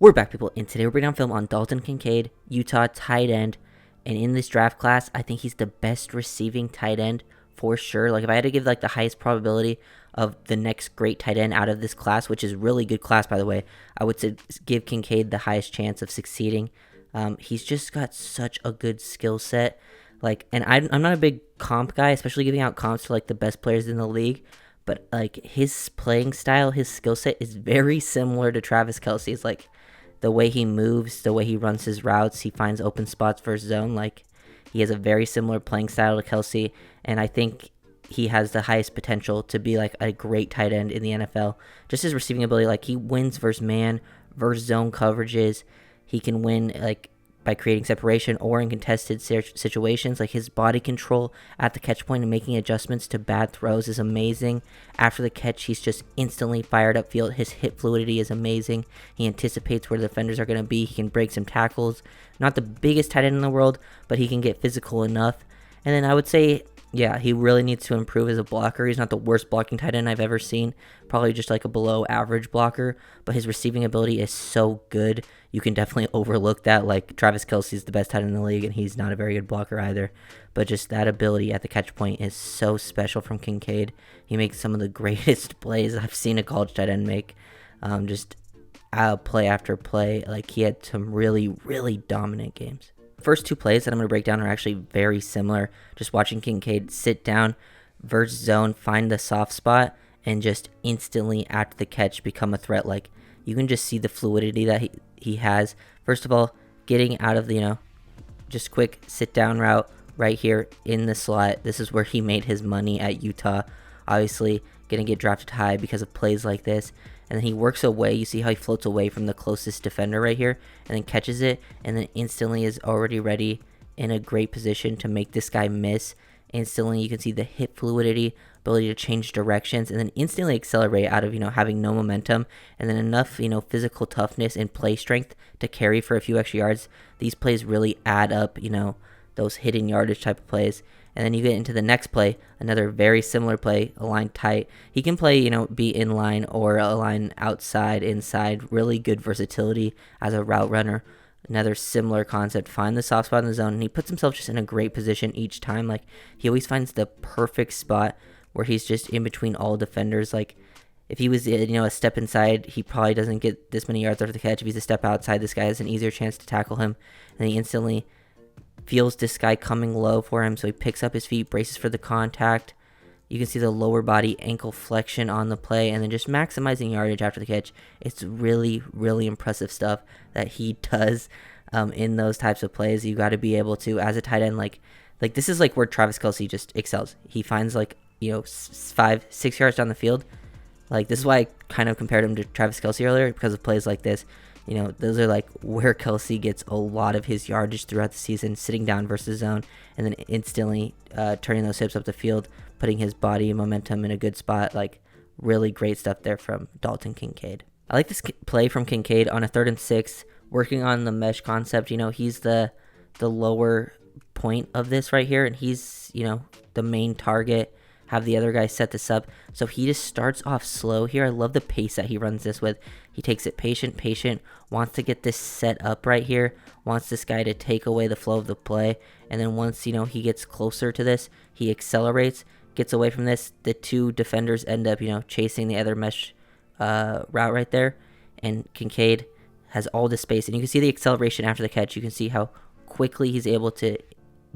We're back, people, and today we're bringing down film on Dalton Kincaid, Utah tight end. And in this draft class, I think he's the best receiving tight end for sure. Like, if I had to give like the highest probability of the next great tight end out of this class, which is really good class, by the way, I would say give Kincaid the highest chance of succeeding. He's just got such a good skill set. Like, and I'm not a big comp guy, especially giving out comps to like the best players in the league. But like his playing style, his skill set is very similar to Travis Kelce's. Like the way he moves, the way he runs his routes, he finds open spots for his zone. Like he has a very similar playing style to Kelce, and I think he has the highest potential to be like a great tight end in the NFL. Just his receiving ability, like he wins versus man, versus zone coverages. He can win like by creating separation or in contested situations. Like his body control at the catch point and making adjustments to bad throws is amazing. After the catch, he's just instantly fired up field. His hip fluidity is amazing. He anticipates where the defenders are going to be. He can break some tackles. Not the biggest tight end in the world, but he can get physical enough. And then I would say, yeah, he really needs to improve as a blocker. He's not the worst blocking tight end I've ever seen. Probably just like a below average blocker, but his receiving ability is so good. You can definitely overlook that. Like Travis Kelce is the best tight end in the league, and he's not a very good blocker either. But just that ability at the catch point is so special from Kincaid. He makes some of the greatest plays I've seen a college tight end make. Just play after play. Like he had some really, really dominant games. First two plays that I'm going to break down are actually very similar. Just watching Kincaid sit down, versus zone, find the soft spot, and just instantly after the catch become a threat. Like you can just see the fluidity that he has. First of all, getting out of the, just quick sit down route right here in the slot. This is where he made his money at Utah. Obviously, going to get drafted high because of plays like this. And then he works away. You see how he floats away from the closest defender right here and then catches it and then instantly is already ready in a great position to make this guy miss. Instantly, you can see the hip fluidity, ability to change directions, and then instantly accelerate out of, having no momentum, and then enough, physical toughness and play strength to carry for a few extra yards. These plays really add up, those hidden yardage type of plays. And then you get into the next play, another very similar play, a line tight. He can play, be in line or a line outside, inside. Really good versatility as a route runner. Another similar concept. Find the soft spot in the zone, and he puts himself just in a great position each time. Like he always finds the perfect spot where he's just in between all defenders. Like if he was, a step inside, he probably doesn't get this many yards after the catch. If he's a step outside, this guy has an easier chance to tackle him, and he instantly feels this guy coming low for him, so he picks up his feet, braces for the contact. You can see the lower body ankle flexion on the play, and then just maximizing yardage after the catch. It's really, really impressive stuff that he does in those types of plays. You got to be able to, as a tight end, like this is like where Travis Kelce just excels. He finds 5-6 yards down the field. Like this is why I kind of compared him to Travis Kelce earlier, because of plays like this. Those are like where Kelce gets a lot of his yardage throughout the season, sitting down versus zone, and then instantly turning those hips up the field, putting his body and momentum in a good spot. Like really great stuff there from Dalton Kincaid. I like this play from Kincaid on a 3rd and 6, working on the mesh concept. He's the lower point of this right here, and he's, the main target. Have the other guy set this up. So he just starts off slow here. I love the pace that he runs this with. He takes it patient, wants to get this set up right here, wants this guy to take away the flow of the play. And then once, he gets closer to this, he accelerates, gets away from this. The two defenders end up, chasing the other mesh route right there. And Kincaid has all this space. And you can see the acceleration after the catch. You can see how quickly he's able to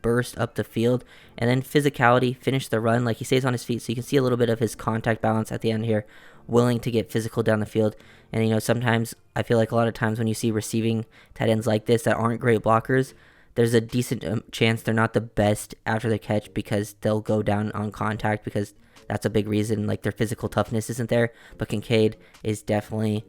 burst up the field, and then physicality, finish the run. Like he stays on his feet, so you can see a little bit of his contact balance at the end here, willing to get physical down the field. And sometimes I feel like a lot of times when you see receiving tight ends like this that aren't great blockers, there's a decent chance they're not the best after the catch, because they'll go down on contact, because that's a big reason. Like their physical toughness isn't there. But Kincaid is definitely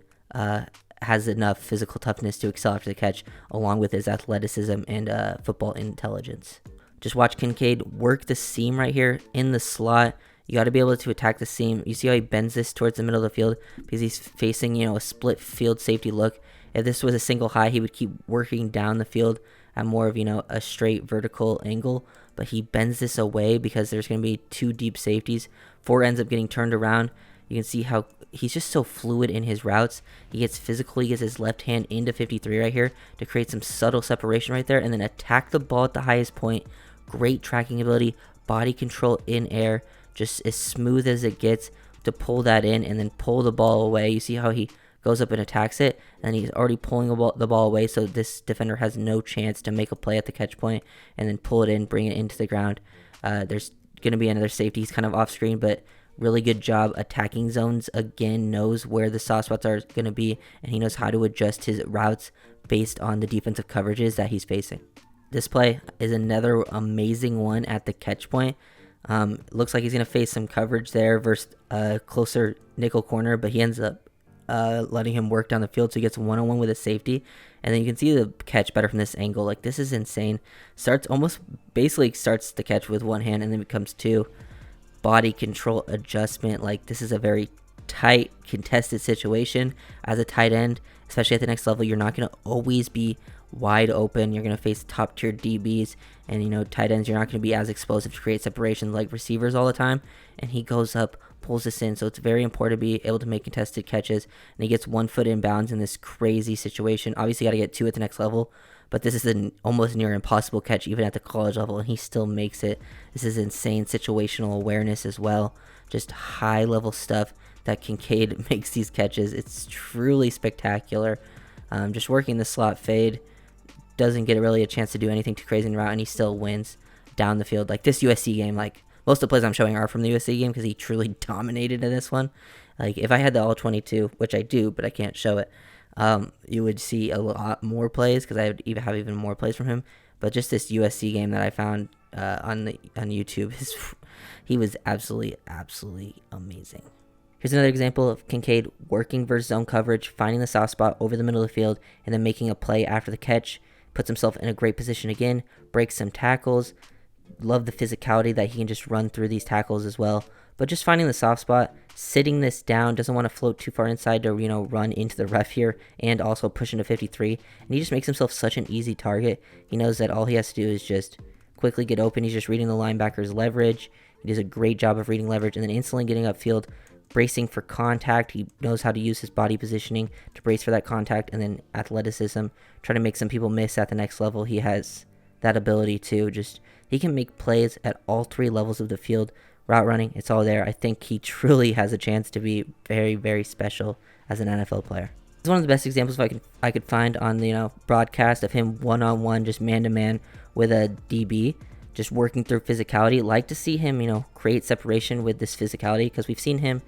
has enough physical toughness to excel after the catch, along with his athleticism and football intelligence. Just watch Kincaid work the seam right here in the slot. You got to be able to attack the seam. You see how he bends this towards the middle of the field because he's facing, a split field safety look. If this was a single high, he would keep working down the field at more of, a straight vertical angle. But he bends this away because there's going to be 2 deep safeties. 4 ends up getting turned around. You can see how he's just so fluid in his routes. He gets physical. He gets his left hand into 53 right here to create some subtle separation right there, and then attack the ball at the highest point. Great tracking ability, body control in air, just as smooth as it gets to pull that in and then pull the ball away. You see how he goes up and attacks it, and he's already pulling the ball away, so this defender has no chance to make a play at the catch point and then pull it in, bring it into the ground. There's going to be another safety. He's kind of off screen, but really good job attacking zones. Again, knows where the soft spots are going to be, and he knows how to adjust his routes based on the defensive coverages that he's facing. This play is another amazing one at the catch point. Looks like he's going to face some coverage there versus a closer nickel corner, but he ends up letting him work down the field, so he gets one-on-one with a safety. And then you can see the catch better from this angle. Like, this is insane. Basically starts the catch with one hand and then becomes two. Body control adjustment. Like, this is a very tight, contested situation as a tight end, especially at the next level. You're not going to always be wide open. You're going to face top tier DBs, and tight ends, you're not going to be as explosive to create separation like receivers all the time. And he goes up, pulls this in, so it's very important to be able to make contested catches. And he gets 1 foot in bounds in this crazy situation. Obviously, got to get 2 at the next level, but this is an almost near impossible catch even at the college level, and he still makes it. This is insane situational awareness as well. Just high level stuff that Kincaid makes these catches. It's truly spectacular. Just working the slot fade. Doesn't get really a chance to do anything too crazy in route, and he still wins down the field. Like, this USC game, like, most of the plays I'm showing are from the USC game because he truly dominated in this one. Like, if I had the all-22, which I do, but I can't show it, you would see a lot more plays because I would have even more plays from him. But just this USC game that I found on YouTube, he was absolutely amazing. Here's another example of Kincaid working versus zone coverage, finding the soft spot over the middle of the field, and then making a play after the catch. Puts himself in a great position again, breaks some tackles. Love the physicality that he can just run through these tackles as well. But just finding the soft spot, sitting this down, doesn't want to float too far inside to, run into the ref here, and also push into 53. And he just makes himself such an easy target. He knows that all he has to do is just quickly get open. He's just reading the linebacker's leverage. He does a great job of reading leverage and then instantly getting upfield, bracing for contact. He knows how to use his body positioning to brace for that contact, and then athleticism, try to make some people miss at the next level. He has that ability to he can make plays at all 3 levels of the field. Route running, it's all there. I think he truly has a chance to be very, very special as an NFL player. It's one of the best examples I could find on the broadcast of him one-on-one, just man-to-man with a DB, just working through physicality. Like to see him, create separation with this physicality, because we've seen him,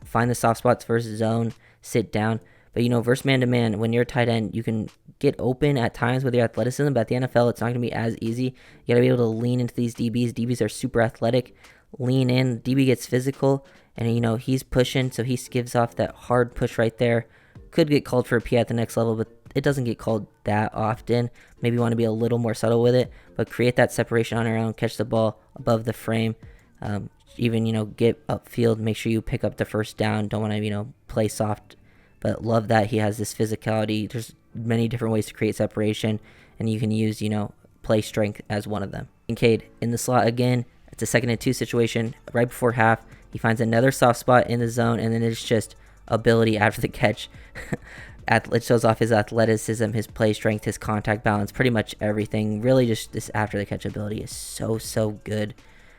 find the soft spots versus zone, sit down. But, versus man-to-man, when you're a tight end, you can get open at times with your athleticism, but at the NFL, it's not going to be as easy. You got to be able to lean into these DBs. DBs are super athletic. Lean in. DB gets physical, and, he's pushing, so he gives off that hard push right there. Could get called for a P at the next level, but it doesn't get called that often. Maybe you want to be a little more subtle with it, but create that separation on your own, catch the ball above the frame. Even, get upfield, make sure you pick up the first down. Don't want to, play soft. But love that he has this physicality. There's many different ways to create separation, and you can use, play strength as one of them. Kincaid in the slot again. It's a 2nd and 2 situation right before half. He finds another soft spot in the zone, and then it's just ability after the catch. It shows off his athleticism, his play strength, his contact balance, pretty much everything. Really, just this after the catch ability is so good.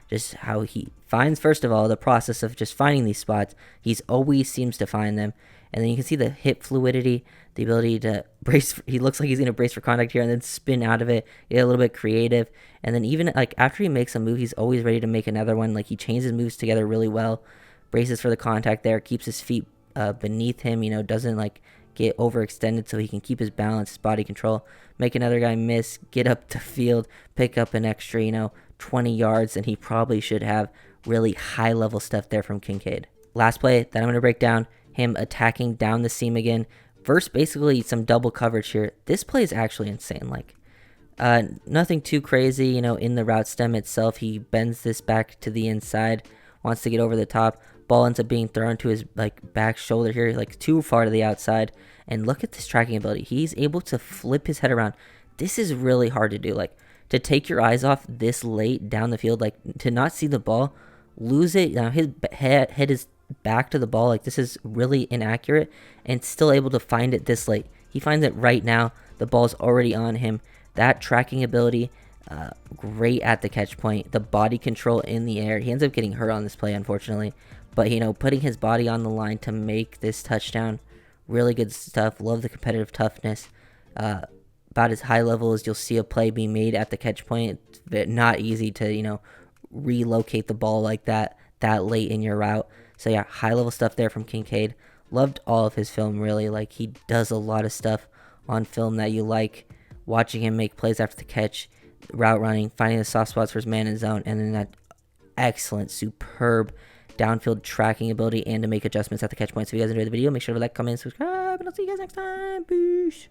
Just how he finds, first of all, the process of just finding these spots. He's always seems to find them. And then you can see the hip fluidity, the ability to brace. He looks like he's going to brace for contact here and then spin out of it, get a little bit creative. And then even like after he makes a move, he's always ready to make another one. Like, he chains his moves together really well, braces for the contact there, keeps his feet beneath him, doesn't like get overextended so he can keep his balance, his body control, make another guy miss, get up the field, pick up an extra, 20 yards, and he probably should have. Really high level stuff there from Kincaid. Last play that I'm going to break down, him attacking down the seam again. First, basically some double coverage here. This play is actually insane. Like, nothing too crazy, in the route stem itself. He bends this back to the inside, wants to get over the top. Ball ends up being thrown to his back shoulder here, too far to the outside. And look at this tracking ability. He's able to flip his head around. This is really hard to do. To take your eyes off this late down the field, to not see the ball, lose it. His head is back to the ball. Like, this is really inaccurate, and still able to find it this late. He finds it right now. The ball's already on him. That tracking ability, great at the catch point. The body control in the air. He ends up getting hurt on this play, unfortunately. But, putting his body on the line to make this touchdown, really good stuff. Love the competitive toughness. About as high level as you'll see a play be made at the catch point. It's not easy to, relocate the ball like that late in your route. So yeah, high level stuff there from Kincaid. Loved all of his film, really. Like, he does a lot of stuff on film that you like. Watching him make plays after the catch, route running, finding the soft spots for his man in zone, and then that excellent, superb downfield tracking ability and to make adjustments at the catch point. So if you guys enjoyed the video, make sure to like, comment, and subscribe, and I'll see you guys next time. Peace.